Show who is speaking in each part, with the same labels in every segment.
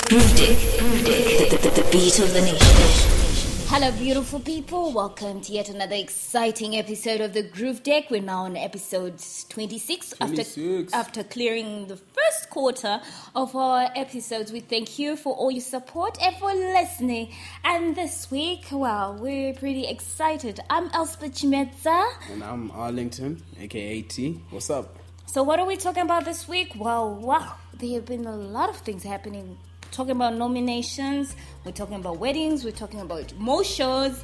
Speaker 1: Groove Dick, the beat of the nation.
Speaker 2: Hello, beautiful people. Welcome to yet another exciting episode of the Groove Deck. We're now on episode 26. After clearing the first quarter of our episodes. We thank you for all your support and for listening. And this week, well, we're pretty excited. I'm Elspeth Chimetza.
Speaker 3: And I'm Arlington, aka T. What's up?
Speaker 2: So what are we talking about this week? Well, wow, there have been a lot of things happening. Talking about nominations, we're talking about weddings, we're talking about more shows.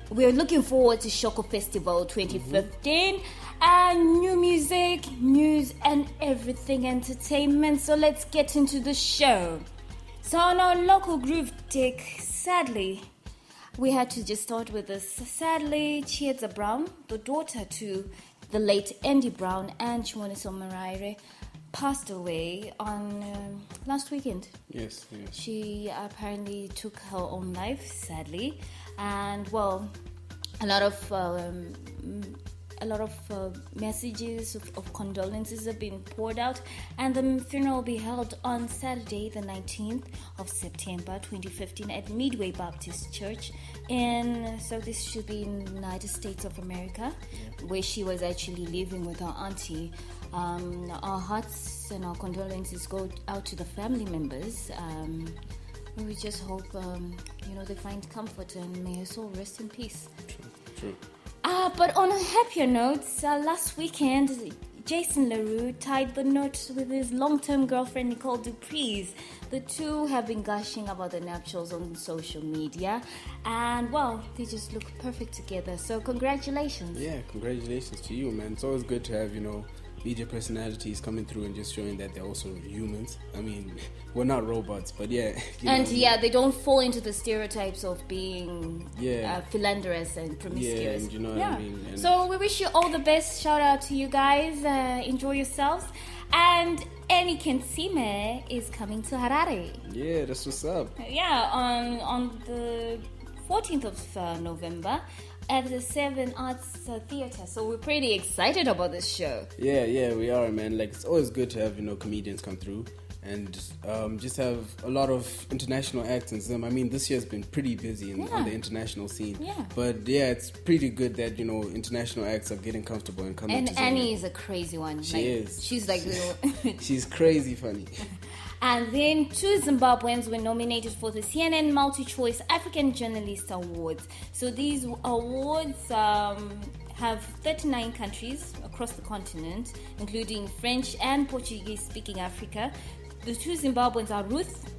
Speaker 2: We're looking forward to Shoko Festival 2015 and new music, news, and everything entertainment. So let's get into the show. So on our local Groove Dick, sadly, we had to just start with this. Sadly, Chieza Brown, the daughter to the late Andy Brown and Chimoniso Maraire, passed away on last weekend.
Speaker 3: Yes.
Speaker 2: She apparently took her own life, sadly, and well, a lot of messages of condolences have been poured out, and the funeral will be held on Saturday, the 19th of September 2015 at Midway Baptist Church so this should be in the United States of America, where she was actually living with her auntie. Our hearts and our condolences go out to the family members. We just hope they find comfort, and may her soul rest in peace.
Speaker 3: True.
Speaker 2: But on a happier note, last weekend, Jason LaRue tied the knot with his long-term girlfriend, Nicole Dupree. The two have been gushing about the nuptials on social media. And, well, they just look perfect together. So, congratulations.
Speaker 3: Yeah, congratulations to you, man. It's always good to have, media personalities coming through and just showing that they're also humans. I mean, we're not robots, but yeah.
Speaker 2: They don't fall into the stereotypes of being philanderous and promiscuous.
Speaker 3: Yeah, and you know what I mean. And
Speaker 2: so we wish you all the best. Shout out to you guys. Enjoy yourselves. And Annie Kensime is coming to Harare.
Speaker 3: Yeah, that's what's up.
Speaker 2: Yeah, on the 14th of November. At the Seven Arts Theatre. So we're pretty excited about this show.
Speaker 3: Yeah, we are, man. Like, it's always good to have, comedians come through and just have a lot of international acts in them. I mean, this year's been pretty busy on the international scene.
Speaker 2: Yeah.
Speaker 3: But yeah, it's pretty good that, international acts are getting comfortable and coming to
Speaker 2: And Annie is a crazy one.
Speaker 3: She is.
Speaker 2: She's like
Speaker 3: she's crazy funny.
Speaker 2: And then two Zimbabweans were nominated for the CNN Multi-Choice African Journalist Awards. So these awards have 39 countries across the continent, including French and Portuguese-speaking Africa. The two Zimbabweans are Ruth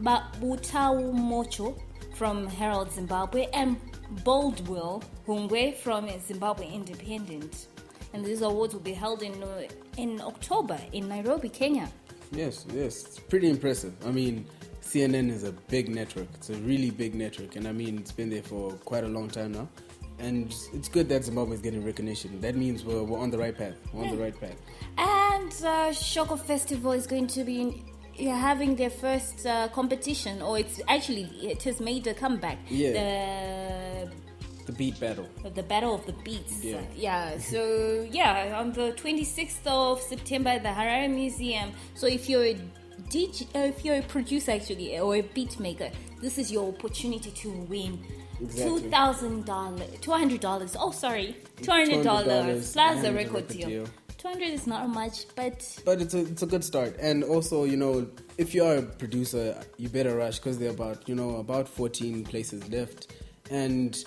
Speaker 2: Butaumocho from Herald Zimbabwe and Boldwill Hungwe from Zimbabwe Independent. And these awards will be held in October in Nairobi, Kenya.
Speaker 3: Yes, it's pretty impressive. I mean, CNN is a big network. It's a really big network, and I mean, it's been there for quite a long time now. And it's good that Zimbabwe is getting recognition. That means we're on the right path.
Speaker 2: And Shoko Festival is going to be having their first competition, or it has made a comeback.
Speaker 3: Yeah. The beat battle.
Speaker 2: The battle of the beats.
Speaker 3: Yeah.
Speaker 2: So, on the 26th of September at the Harare Museum. So if you're a DJ, if you're a producer actually, or a beat maker, this is your opportunity to win.
Speaker 3: Exactly.
Speaker 2: $200. Oh, sorry. $200 plus a record deal. 200 is not much, but
Speaker 3: it's a good start. And also, if you are a producer, you better rush, because there are about 14 places left. And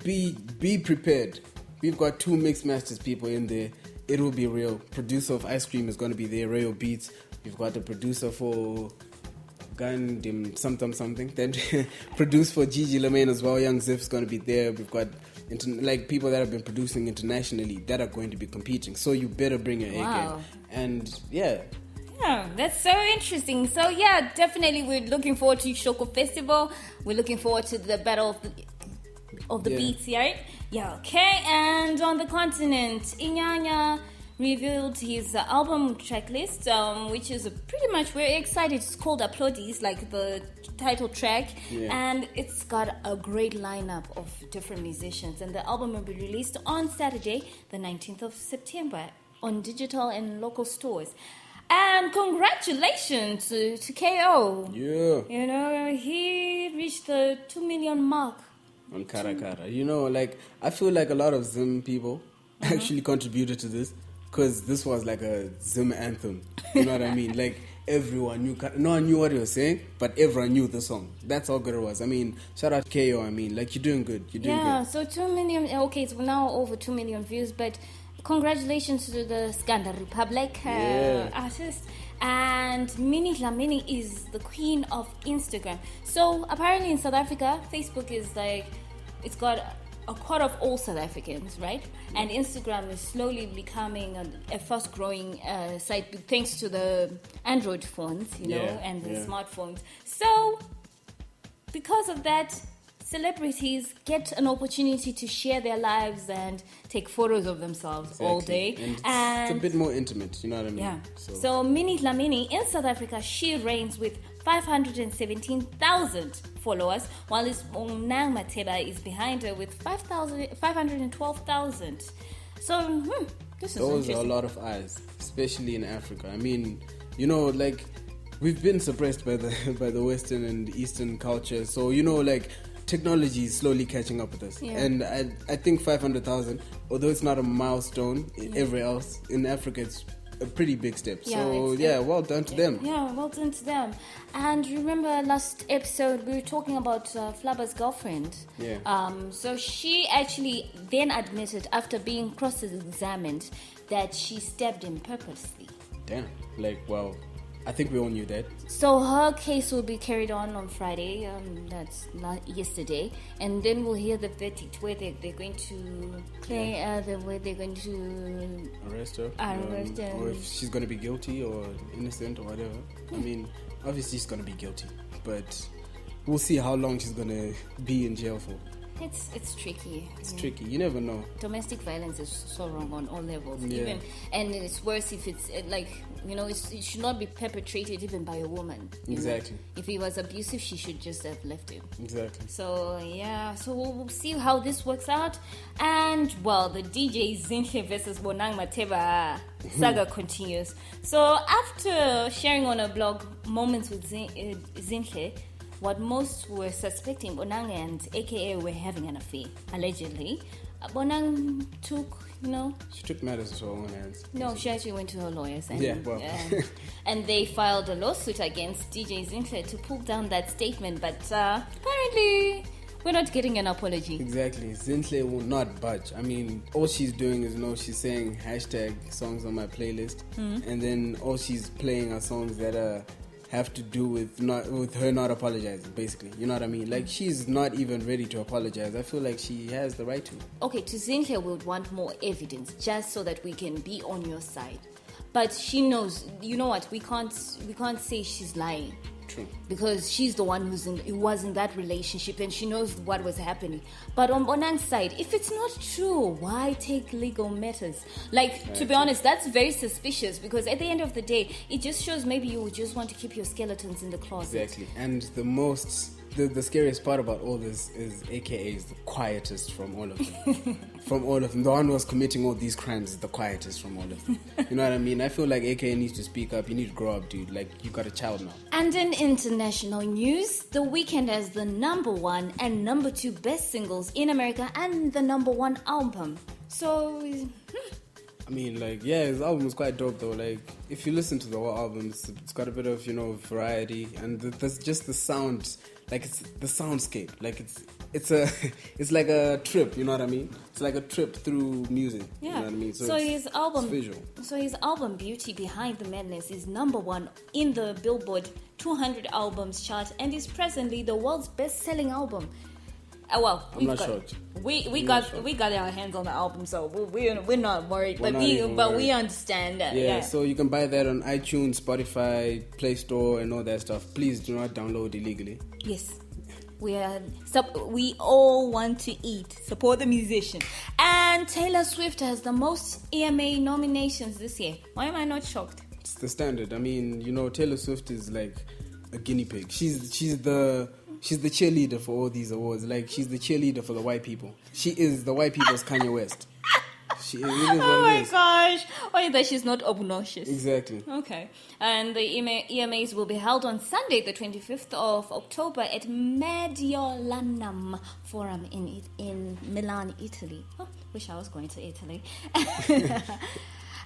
Speaker 3: be prepared. We've got two Mixed Masters people in there. It will be real. Producer of Ice Cream is going to be there, Rayo Beats. We've got the producer for Gundam something. Then produced for Gigi Lemaine as well. Young Ziff's going to be there. We've got people that have been producing internationally that are going to be competing. So you better bring your A game. And
Speaker 2: yeah, that's so interesting. So definitely we're looking forward to Shoko Festival. We're looking forward to the battle of the beats, right? Yeah, okay. And on the continent, Inyanya revealed his album tracklist, which is pretty much, we're excited. It's called Applaudis, like the title track, and it's got a great lineup of different musicians. And the album will be released on Saturday, the 19th of September, on digital and local stores. And congratulations to KO.
Speaker 3: Yeah.
Speaker 2: You know, he reached the 2 million mark.
Speaker 3: On Kara Kara. You know, like, I feel like a lot of Zim people actually contributed to this because this was like a Zim anthem. You know what I mean? Like, everyone knew, no one knew what he was saying, but everyone knew the song. That's how good it was. I mean, shout out to KO. I mean, like, you're doing good. You're doing
Speaker 2: Yeah,
Speaker 3: good.
Speaker 2: so 2 million, okay, it's now over 2 million views, but congratulations to the Skanda Republic artist. And Minnie Dlamini is the queen of Instagram. So apparently in South Africa, Facebook is like, it's got a quarter of all South Africans, right? And Instagram is slowly becoming a fast-growing site thanks to the Android phones, you know, and the smartphones. So because of that, celebrities get an opportunity to share their lives and take photos of themselves all day.
Speaker 3: And it's a bit more intimate, you know what I mean?
Speaker 2: Yeah. So Minnie Dlamini in South Africa, she reigns with 517,000 followers, while Bonang Matheba is behind her with 512,000. So this is
Speaker 3: Those are a
Speaker 2: interesting.
Speaker 3: lot of eyes, especially in Africa. I mean, you know, like, we've been suppressed by the by the Western and Eastern culture. So, you know, like, technology is slowly catching up with us.
Speaker 2: Yeah.
Speaker 3: And I think 500,000, although it's not a milestone everywhere else, in Africa it's a pretty big step. So, well done to them.
Speaker 2: Yeah, well done to them. And remember last episode we were talking about Flabba's girlfriend.
Speaker 3: Yeah.
Speaker 2: So she actually then admitted after being cross-examined that she stabbed him purposely.
Speaker 3: Damn. Like, well, I think we all knew that.
Speaker 2: So her case will be carried on Friday. That's not yesterday, and then we'll hear the verdict where they're going to where they're going to
Speaker 3: Arrest her.
Speaker 2: Arrest her.
Speaker 3: Or if she's going to be guilty or innocent or whatever. I mean, obviously she's going to be guilty, but we'll see how long she's going to be in jail for.
Speaker 2: It's tricky.
Speaker 3: It's tricky. You never know.
Speaker 2: Domestic violence is so wrong on all levels.
Speaker 3: Yeah.
Speaker 2: And it's worse if it's like, you know, it should not be perpetrated even by a woman. you know.
Speaker 3: Exactly.
Speaker 2: If he was abusive, she should just have left him.
Speaker 3: Exactly.
Speaker 2: So so we'll see how this works out. And well, the DJ Zinhle versus Bonang Matheba saga continues. So after sharing on a blog moments with Zinhle, what most were suspecting, Bonang and AKA were having an affair, allegedly. Bonang took,
Speaker 3: She took matters into her own hands.
Speaker 2: no, she actually went to her lawyers and, and they filed a lawsuit against DJ Zinhle to pull down that statement. But apparently, we're not getting an apology.
Speaker 3: Exactly. Zinhle will not budge. I mean, all she's doing is, she's saying hashtag songs on my playlist, and then all she's playing are songs that have to do with her not apologizing, basically. You know what I mean? Like, she's not even ready to apologize. I feel like she has the right to.
Speaker 2: Okay, to Zinhle, we would want more evidence just so that we can be on your side. But she knows, you know what? We can't say she's lying.
Speaker 3: True.
Speaker 2: Because she's the one who was in that relationship and she knows what was happening. But on Bonang's side, if it's not true, why take legal matters? Like, to be honest, that's very suspicious because at the end of the day, it just shows maybe you would just want to keep your skeletons in the closet.
Speaker 3: Exactly. And the scariest part about all this is AKA is the quietest from all of them. From all of them. The one who was committing all these crimes is the quietest from all of them. You know what I mean? I feel like AKA needs to speak up. You need to grow up, dude. Like, you got a child now.
Speaker 2: And in international news, The Weeknd has the #1 and #2 best singles in America and the #1 album. So,
Speaker 3: I mean, like, yeah, his album is quite dope, though. Like, if you listen to the whole album, it's got a bit of, variety. And there's just the sound, like, it's the soundscape. Like, it's like a trip, you know what I mean? It's like a trip through music,
Speaker 2: yeah.
Speaker 3: You know what I mean?
Speaker 2: So his album,
Speaker 3: it's visual.
Speaker 2: So his album Beauty Behind the Madness is #1 in the Billboard 200 albums chart and is presently the world's best-selling album.
Speaker 3: I'm not shocked.
Speaker 2: We got our hands on the album, so we're not worried.
Speaker 3: We're not even worried.
Speaker 2: We understand that.
Speaker 3: Yeah, so you can buy that on iTunes, Spotify, Play Store, and all that stuff. Please do not download illegally.
Speaker 2: Yes. We all want to eat. Support the musician. And Taylor Swift has the most EMA nominations this year. Why am I not shocked?
Speaker 3: It's the standard. I mean, Taylor Swift is like a guinea pig. She's the cheerleader for all these awards. Like, she's the cheerleader for the white people. She is the white people's Kanye West. It is
Speaker 2: Oh
Speaker 3: what
Speaker 2: my
Speaker 3: it is.
Speaker 2: gosh. Only that she's not obnoxious.
Speaker 3: Exactly.
Speaker 2: Okay. And the EMAs will be held on Sunday, the 25th of October at Mediolanum Forum in Milan, Italy. Oh, wish I was going to Italy.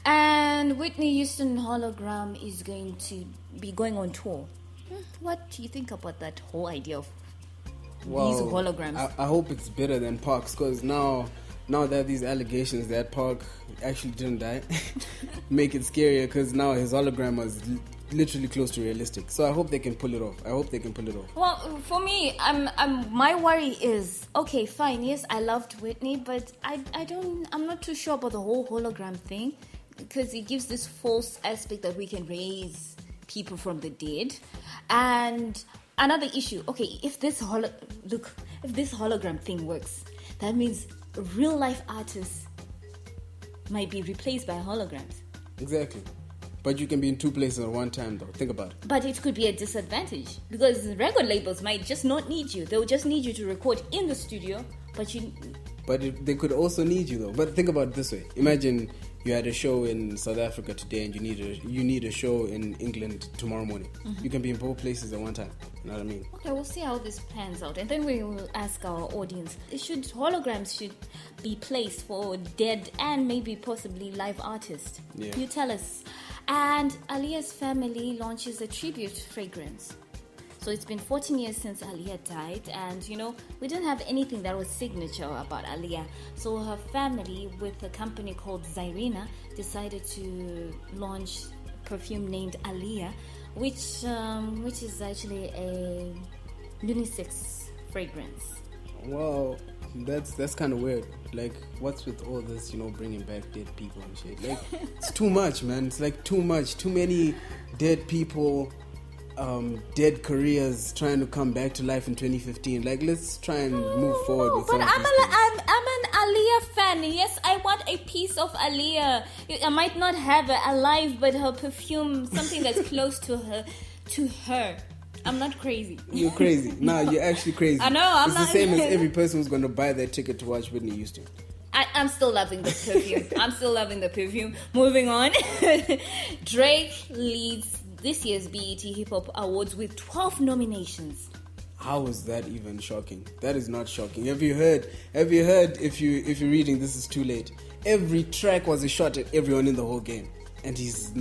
Speaker 2: And Whitney Houston Hologram is going to be going on tour. What do you think about that whole idea of these holograms?
Speaker 3: I hope it's better than Parks, because now that these allegations that Park actually didn't die make it scarier, because now his hologram was literally close to realistic. So I hope they can pull it off.
Speaker 2: Well, for me, my worry is, okay, fine, yes, I loved Whitney, but I'm not too sure about the whole hologram thing, because it gives this false aspect that we can raise people from the dead. And another issue, okay, if this hologram thing works, that means real life artists might be replaced by holograms.
Speaker 3: Exactly. But you can be in two places at one time, though. Think about it.
Speaker 2: But it could be a disadvantage, because record labels might just not need you. They'll just need you to record in the studio, but
Speaker 3: they could also need you, though. But think about it this way. Imagine you had a show in South Africa today and you need a show in England tomorrow morning. Mm-hmm. You can be in both places at one time. You know what I mean?
Speaker 2: Okay, we'll see how this pans out, and then we will ask our audience: holograms should be placed for dead and maybe possibly live artists?
Speaker 3: Yeah.
Speaker 2: You tell us. And Aaliyah's family launches a tribute fragrance. So it's been 14 years since Aaliyah died, and we didn't have anything that was signature about Aaliyah. So her family, with a company called Zyrina, decided to launch a perfume named Aaliyah, which is actually a unisex fragrance.
Speaker 3: Wow, that's kind of weird. Like, what's with all this, bringing back dead people and shit? Like, it's too much, man. It's like too much. Too many dead people. Dead careers trying to come back to life in 2015. Like, let's try and move forward with
Speaker 2: but
Speaker 3: some
Speaker 2: I'm
Speaker 3: of these things.
Speaker 2: an Aaliyah fan. Yes, I want a piece of Aaliyah. I might not have her alive, but her perfume, something that's close to her. I'm not crazy.
Speaker 3: You're crazy. Nah, you're actually crazy.
Speaker 2: I know, I'm
Speaker 3: it's
Speaker 2: not.
Speaker 3: the same as every person who's going to buy their ticket to watch Whitney Houston.
Speaker 2: I'm still loving the perfume. Moving on. Drake leads this year's BET Hip Hop Awards with 12 nominations.
Speaker 3: How is that even shocking? That is not shocking. Have you heard? If you're reading, this is too late. Every track was a shot at everyone in the whole game, and he's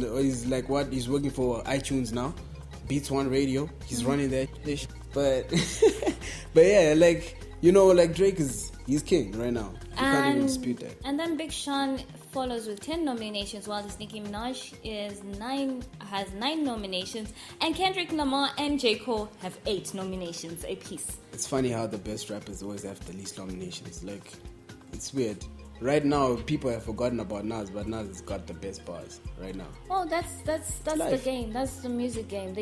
Speaker 3: like what? He's working for iTunes now, Beats One Radio. He's running that, but yeah, like Drake he's king right now. You can't even dispute that.
Speaker 2: And then Big Sean follows with 10 nominations, while Nicki Minaj has 9 nominations, and Kendrick Lamar and J. Cole have 8 nominations apiece.
Speaker 3: It's funny how the best rappers always have the least nominations. Like, it's weird. Right now, people have forgotten about Nas, but Nas has got the best bars right now.
Speaker 2: Well, that's the game. That's the music game.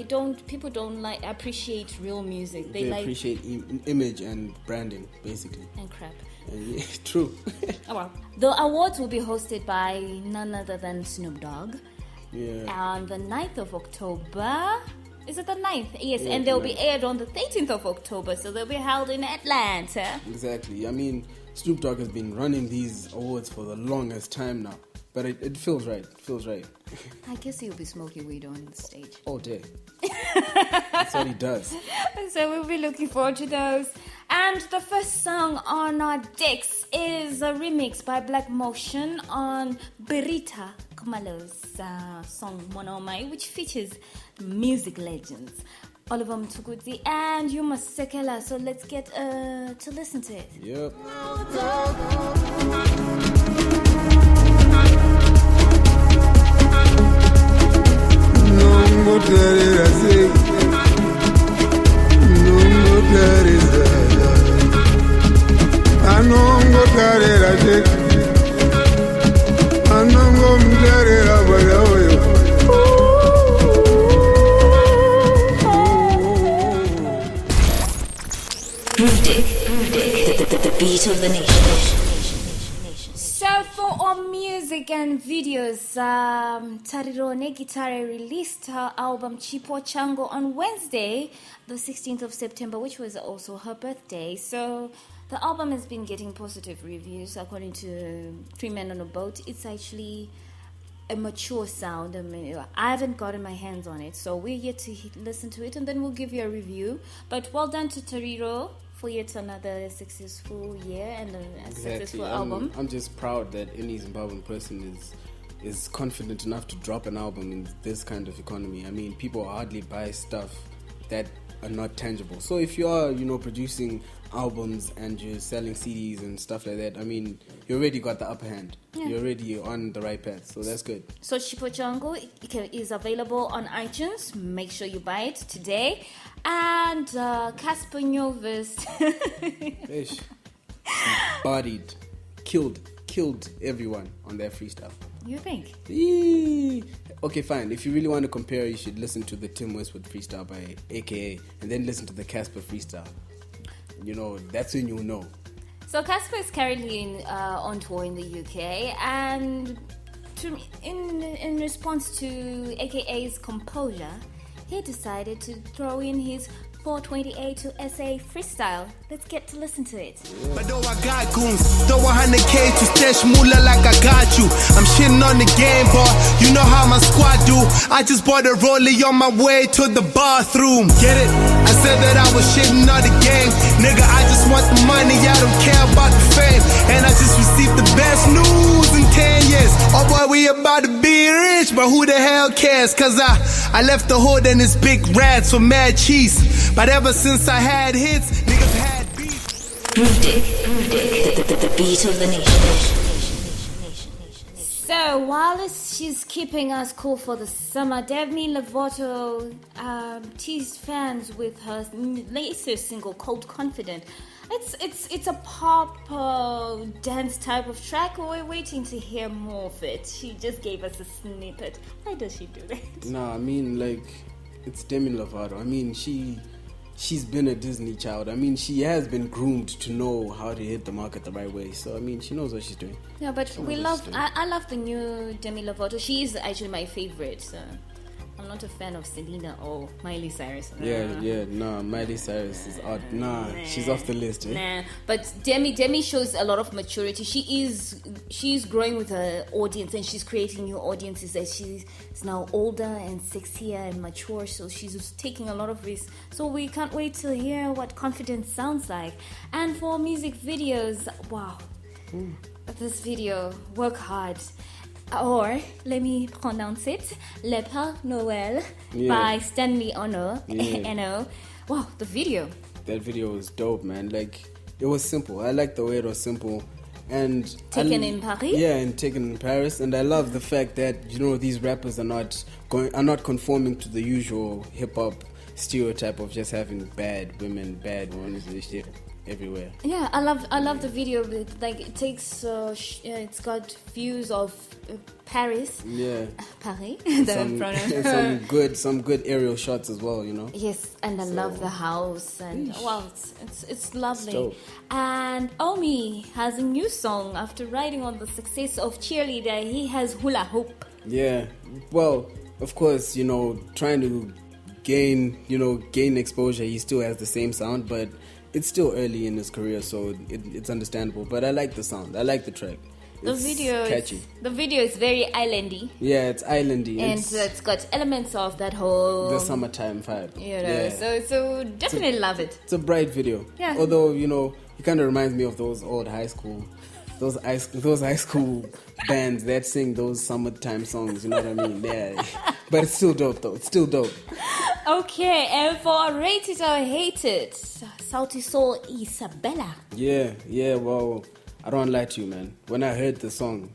Speaker 2: People don't appreciate real music. They
Speaker 3: appreciate image and branding, basically.
Speaker 2: And crap.
Speaker 3: Yeah, true.
Speaker 2: Oh, well. The awards will be hosted by none other than Snoop Dogg.
Speaker 3: Yeah.
Speaker 2: On the 9th of October. Is it the 9th? Yes,
Speaker 3: yeah,
Speaker 2: and they'll be aired on the 13th of October, so they'll be held in Atlanta.
Speaker 3: Exactly. I mean, Snoop Dogg has been running these awards for the longest time now, but it feels right. It feels right.
Speaker 2: I guess he'll be smoking weed on the stage.
Speaker 3: All day. That's what he does.
Speaker 2: So we'll be looking forward to those. And the first song on our decks is a remix by Black Motion on Berita Kumalo's song Monomai, which features music legends Oliver Mtukudzi and Yuma Sekela. So let's get to listen to it.
Speaker 3: Yep.
Speaker 1: The beat of the nation.
Speaker 2: So for our music and videos, Tariro Negitare released her album Chipo Chango on Wednesday, the 16th of September, which was also her birthday. So The album has been getting positive reviews according to Three Men on a Boat. It's actually a mature sound. I mean, I haven't gotten my hands on it, so we're yet to listen to it, and then we'll give you a review. But well done to Tariro for yet another successful year and a successful album.
Speaker 3: I'm just proud that any Zimbabwean person is confident enough to drop an album in this kind of economy. I mean, people hardly buy stuff that are not tangible. So if you are, producing albums and you're selling CDs and stuff like that, I mean, you already got the upper hand.
Speaker 2: Yeah.
Speaker 3: You're already on the right path, so that's good.
Speaker 2: So Chipo Chango is available on iTunes. Make sure you buy it today. And Casper Nyovest.
Speaker 3: Ish. Bodied, killed everyone on their freestyle.
Speaker 2: You think?
Speaker 3: Eee. Okay, fine. If you really want to compare, you should listen to the Tim Westwood freestyle by AKA and then listen to the Casper freestyle. That's when you'll know.
Speaker 2: So Casper is currently on tour in the UK, and in response to AKA's composure, he decided to throw in his 428 to SA freestyle. Let's get to listen to it.
Speaker 4: But though I got goons, though 100K to stash moolah like I got you. I'm shitting on the game, boy. You know how my squad do. I just bought a rollie on my way to the bathroom. Get it? I said that I was shitting on the game. Nigga, I just want the money. I don't care about the fame. And I just received the best news in 10 years. Oh boy, we about to be rich, but who the hell cares? Cause I left the hood and it's big rats for mad cheese. But ever since I had hits, niggas had beef.
Speaker 1: The beat of the nation.
Speaker 2: So while she's keeping us cool for the summer, Demi Lovato teased fans with her latest single called "Confident." It's a pop dance type of track. We're waiting to hear more of it. She just gave us a snippet. Why does she do that?
Speaker 3: No, I mean, it's Demi Lovato. I mean, she's been a Disney child. I mean, she has been groomed to know how to hit the market the right way. So, I mean, she knows what she's doing.
Speaker 2: Yeah, but I love the new Demi Lovato. She is actually my favorite. So I'm not a fan of Selena or Miley Cyrus.
Speaker 3: Miley Cyrus is out. She's off the list.
Speaker 2: But Demi shows a lot of maturity. She's growing with her audience, and she's creating new audiences as she's now older and sexier and mature. So she's taking a lot of risks. So we can't wait to hear what confidence sounds like. And for music videos, wow, this video, work hard. Or, let me pronounce it, Le Père Noël by Stanley Ono. Eno. Wow, the video.
Speaker 3: That video was dope, man. It was simple. I like the way it was simple. And
Speaker 2: taken in Paris?
Speaker 3: Yeah, and taken in Paris. And I love the fact that, these rappers are not conforming to the usual hip-hop stereotype of just having bad women, bad ones and shit everywhere.
Speaker 2: Yeah, I love the video. It takes it's got views of Paris.
Speaker 3: Yeah,
Speaker 2: Paris.
Speaker 3: some good aerial shots as well.
Speaker 2: Yes, and I love the house, and wow, it's lovely.
Speaker 3: It's
Speaker 2: and Omi has a new song after riding on the success of Cheerleader. He has Hula Hoop.
Speaker 3: Yeah, well, of course, trying to gain exposure. He still has the same sound, but it's still early in his career, so it's understandable. But I like the sound. I like the track.
Speaker 2: The video
Speaker 3: catchy.
Speaker 2: The video is very islandy.
Speaker 3: Yeah, it's islandy,
Speaker 2: and it's got elements of that whole
Speaker 3: the summertime vibe.
Speaker 2: So definitely love it.
Speaker 3: It's a bright video.
Speaker 2: Yeah.
Speaker 3: Although it kind of reminds me of those old high school, those high school bands that sing those summertime songs. You know what I mean? Yeah. But it's still dope, though. It's still dope.
Speaker 2: Okay, and for Rate It or Hate It, Sauti Sol Isabella.
Speaker 3: Yeah, well, I don't lie to you, man. When I heard the song,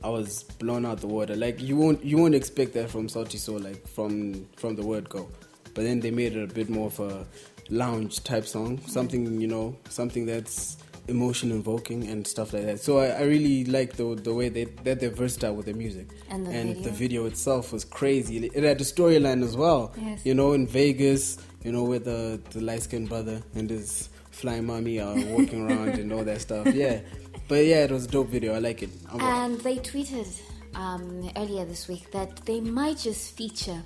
Speaker 3: I was blown out the water. You won't expect that from Sauti Sol, from the word go. But then they made it a bit more of a lounge type song, something that's emotion invoking and stuff like that. So I really like the way that they're versatile with their music.
Speaker 2: And
Speaker 3: the video itself was crazy. It had a storyline as well.
Speaker 2: Yes.
Speaker 3: In Vegas, where the light-skinned brother and his flying mommy are walking around and all that stuff. Yeah. But yeah, it was a dope video. I like it.
Speaker 2: And they tweeted earlier this week that they might just feature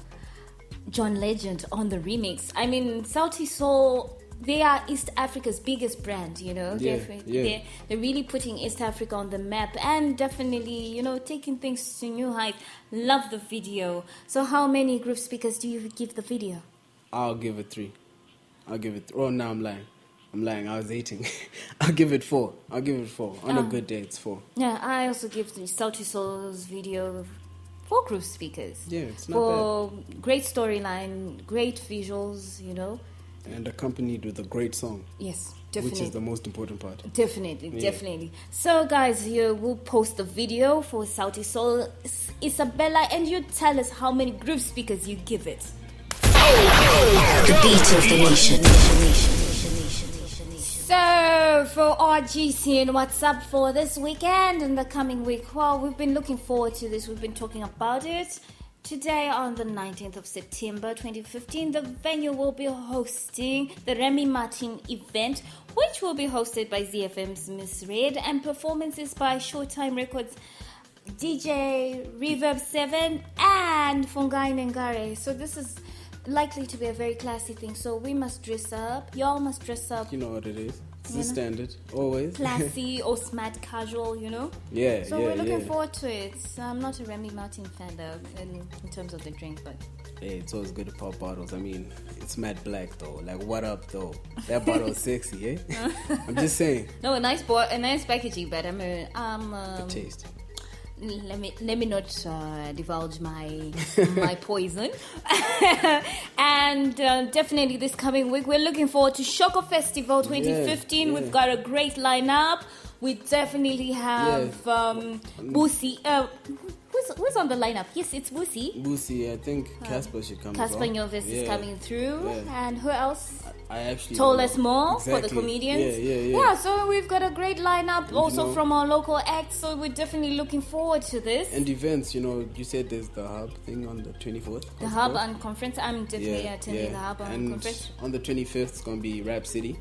Speaker 2: John Legend on the remix. I mean, Sauti Sol they are East Africa's biggest brand, you know.
Speaker 3: Yeah,
Speaker 2: They're really putting East Africa on the map and definitely, you know, taking things to new heights. Love the video. So how many Groove Speakers do you give the video?
Speaker 3: I'll give it 3. Oh, no, I'm lying. I was 18. I'll give it 4. On a good day, it's 4.
Speaker 2: Yeah, I also give the Salty Souls video 4 Groove Speakers.
Speaker 3: Yeah, it's not
Speaker 2: for great storyline, great visuals, you know.
Speaker 3: And accompanied with a great song.
Speaker 2: Yes, definitely.
Speaker 3: Which is the most important part.
Speaker 2: Definitely. So, guys, you will post the video for Salty Soul, Isabella, and you tell us how many Groove Speakers you give it.
Speaker 1: The beat of the nation.
Speaker 2: So, for our GC and what's up for this weekend and the coming week, well, we've been looking forward to this. We've been talking about it. Today, on the 19th of September 2015, the venue will be hosting the Remy Martin event, which will be hosted by ZFM's Miss Red, and performances by Showtime Records, DJ Reverb 7, and Fungai Nengare. So this is likely to be a very classy thing. So we must dress up. Y'all must dress up.
Speaker 3: You know what it is. It's the standard, always.
Speaker 2: Classy or smart casual, you know?
Speaker 3: Yeah,
Speaker 2: So we're looking forward to it. I'm not a Remy Martin fan, though, in terms of the drink, but...
Speaker 3: Hey, it's always good to pop bottles. I mean, it's matte black, though. Like, what up, though? That bottle's sexy, eh? I'm just saying.
Speaker 2: No, a nice packaging, but
Speaker 3: The taste.
Speaker 2: let me not divulge my poison. And definitely this coming week we're looking forward to Shoko Festival 2015.
Speaker 3: Yeah.
Speaker 2: We've got a great lineup. We definitely have Busi. Who's on the lineup? Yes, it's Busi.
Speaker 3: Busi, I think Casper should come
Speaker 2: Casper
Speaker 3: as well.
Speaker 2: Nyovis is coming through.
Speaker 3: Yeah.
Speaker 2: And who else?
Speaker 3: I actually
Speaker 2: Told
Speaker 3: don't
Speaker 2: us
Speaker 3: know.
Speaker 2: more for the
Speaker 3: Exactly.
Speaker 2: comedians.
Speaker 3: Yeah.
Speaker 2: So we've got a great lineup also from our local acts. So we're definitely looking forward to this.
Speaker 3: And events, you know, you said there's the Hub thing on the 24th.
Speaker 2: The Hub and Conference. I'm definitely attending the Hub and Conference.
Speaker 3: On the 25th, it's going to be Rap City.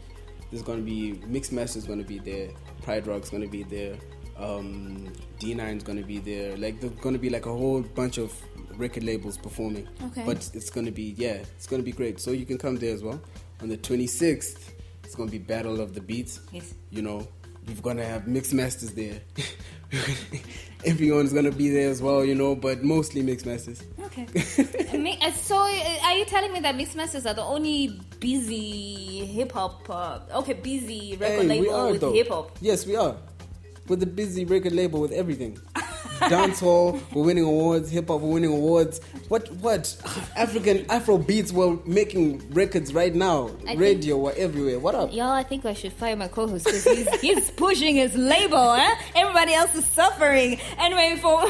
Speaker 3: There's going to be Mixed Master's going to be there. Pride Rock's going to be there. D9's going to be there. Like, there's going to be like a whole bunch of record labels performing.
Speaker 2: Okay.
Speaker 3: But it's going to be, it's going to be great. So you can come there as well. On the 26th, it's going to be Battle of the Beats.
Speaker 2: Yes.
Speaker 3: You know, we're going to have Mixed Masters there. Everyone's going to be there as well, you know, but mostly Mixed Masters.
Speaker 2: Okay. So are you telling me that Mixed Masters are the only busy hip-hop, busy record label with hip-hop?
Speaker 3: Yes, we are. With the busy record label with everything. Dancehall, we're winning awards. Hip-hop, we're winning awards. What? African Afro beats, we're making records right now. Radio, we're everywhere. What up?
Speaker 2: Y'all, I think I should fire my co-host because he's pushing his label, huh? Everybody else is suffering. Anyway, for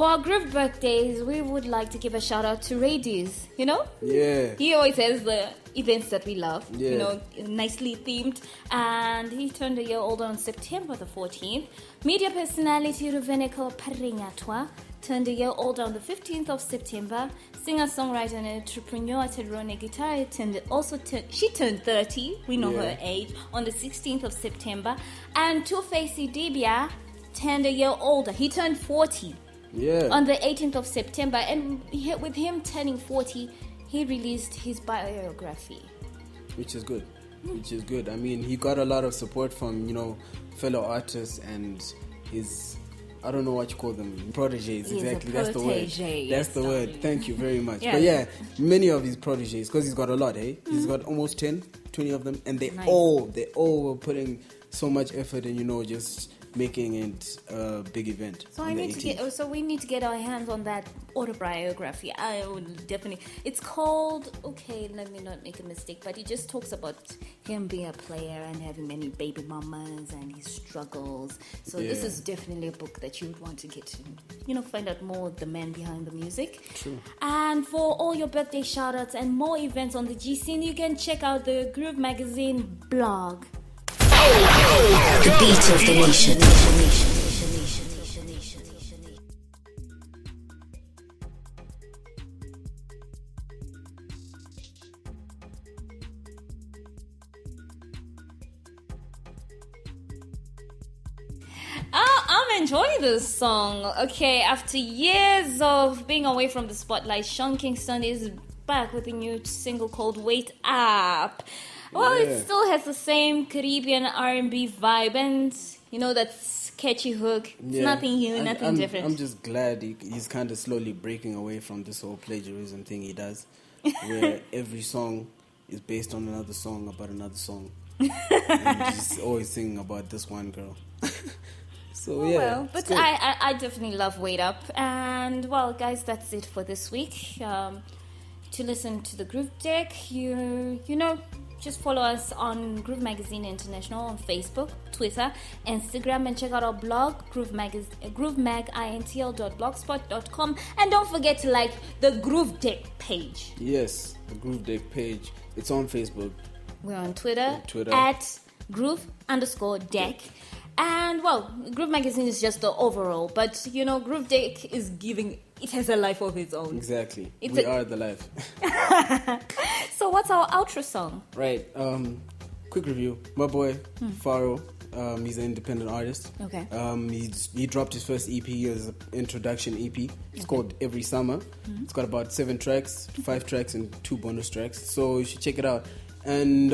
Speaker 2: our group birthdays, we would like to give a shout out to Radies, you know?
Speaker 3: Yeah.
Speaker 2: He always has the events that we love,
Speaker 3: Yeah.
Speaker 2: you know, nicely themed. And he turned a year older on September the 14th. Media personality Ruveneko Paringatwa turned a year older on the 15th of September. Singer-songwriter and entrepreneur Terone Guitar she turned 30. We know her age on the 16th of September. And Two-Facey Dibia turned a year older. He turned 40.
Speaker 3: Yeah.
Speaker 2: On the 18th of September, and with him turning 40, he released his biography.
Speaker 3: Which is good. I mean, he got a lot of support from, you know, fellow artists and his, I don't know what you call them, proteges.
Speaker 2: He's
Speaker 3: exactly,
Speaker 2: a
Speaker 3: that's the word.
Speaker 2: protege,
Speaker 3: That's the
Speaker 2: yes,
Speaker 3: word.
Speaker 2: darling.
Speaker 3: Thank you very much.
Speaker 2: Yeah.
Speaker 3: But yeah, many of his proteges, because he's got a lot, eh? He's got almost 10, 20 of them, and they
Speaker 2: Nice.
Speaker 3: all were putting so much effort in, you know, just making it a big event.
Speaker 2: So
Speaker 3: on the 18th.
Speaker 2: we need to get our hands on that autobiography. I would definitely. It's called. Okay, let me not make a mistake, but it just talks about him being a player and having many baby mamas and his struggles. So this
Speaker 3: Yeah.
Speaker 2: is definitely a book that you would want to get to, you know, find out more of the man behind the music.
Speaker 3: True.
Speaker 2: And for all your birthday shoutouts and more events on the G Scene, you can check out the Groove Magazine blog.
Speaker 1: The beat of the nation.
Speaker 2: I'm enjoying this song. Okay, after years of being away from the spotlight, Sean Kingston is back with a new single called Wait Up. Well,
Speaker 3: Yeah.
Speaker 2: it still has the same Caribbean R&B vibe and, you know, that catchy hook. It's nothing new, nothing different.
Speaker 3: I'm just glad he's kind of slowly breaking away from this whole plagiarism thing he does, where every song is based on another song about another song. And he's always singing about this one girl. So
Speaker 2: Oh,
Speaker 3: yeah.
Speaker 2: well,
Speaker 3: it's
Speaker 2: but
Speaker 3: good.
Speaker 2: I definitely love Wait Up. And, well, guys, that's it for this week. To listen to the Groove Deck, you know, just follow us on Groove Magazine International on Facebook, Twitter, Instagram, and check out our blog, groovemagintl.blogspot.com. And don't forget to like the Groove Deck page.
Speaker 3: Yes, the Groove Deck page. It's on Facebook.
Speaker 2: We're on Twitter,
Speaker 3: Twitter.
Speaker 2: at groove_deck. And, well, Groove Magazine is just the overall, but, you know, Groove Deck is it has a life of its own.
Speaker 3: Exactly.
Speaker 2: It's
Speaker 3: We
Speaker 2: a-
Speaker 3: are the life.
Speaker 2: So what's our outro song?
Speaker 3: Right. Quick review. My boy, Faro, he's an independent artist.
Speaker 2: Okay.
Speaker 3: He dropped his first EP as an introduction EP. It's called Every Summer. It's got about 7 tracks, 5 tracks and 2 bonus tracks. So you should check it out. And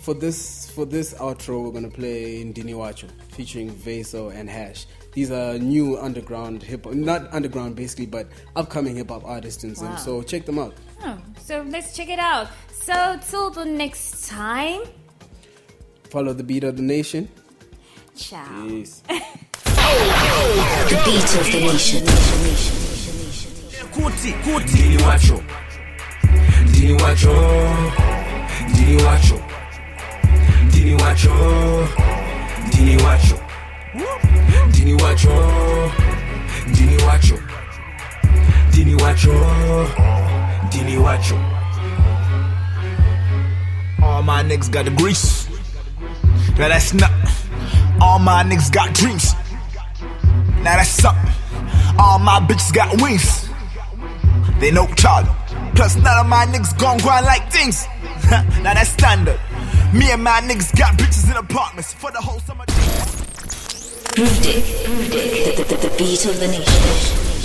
Speaker 3: for this outro, we're gonna play Ndini Wacho featuring Veso and Hash. These are new underground hip hop, not underground basically, but upcoming hip hop artists and
Speaker 2: Wow.
Speaker 3: so check them out.
Speaker 2: Oh, so let's check it out. So till the next time,
Speaker 3: Follow the beat of the nation.
Speaker 2: ciao.
Speaker 3: Peace.
Speaker 1: The beat of the nation.
Speaker 5: Kuti Ndini Wacho Ndini Wacho Ndini Wacho Ndini Wacho Ndini Wacho Ndini Wacho Ndini Wacho Ndini Wacho Ndini Wacho. All my niggas got the grease. Now that's not. All my niggas got dreams. Now that's something. All my bitches got wings. They know Charlie. Plus none of my niggas gon' grind like things. Now that's standard. Me and my niggas got bitches in apartments for the whole summer.
Speaker 1: Groove Deck. The beat of the nation.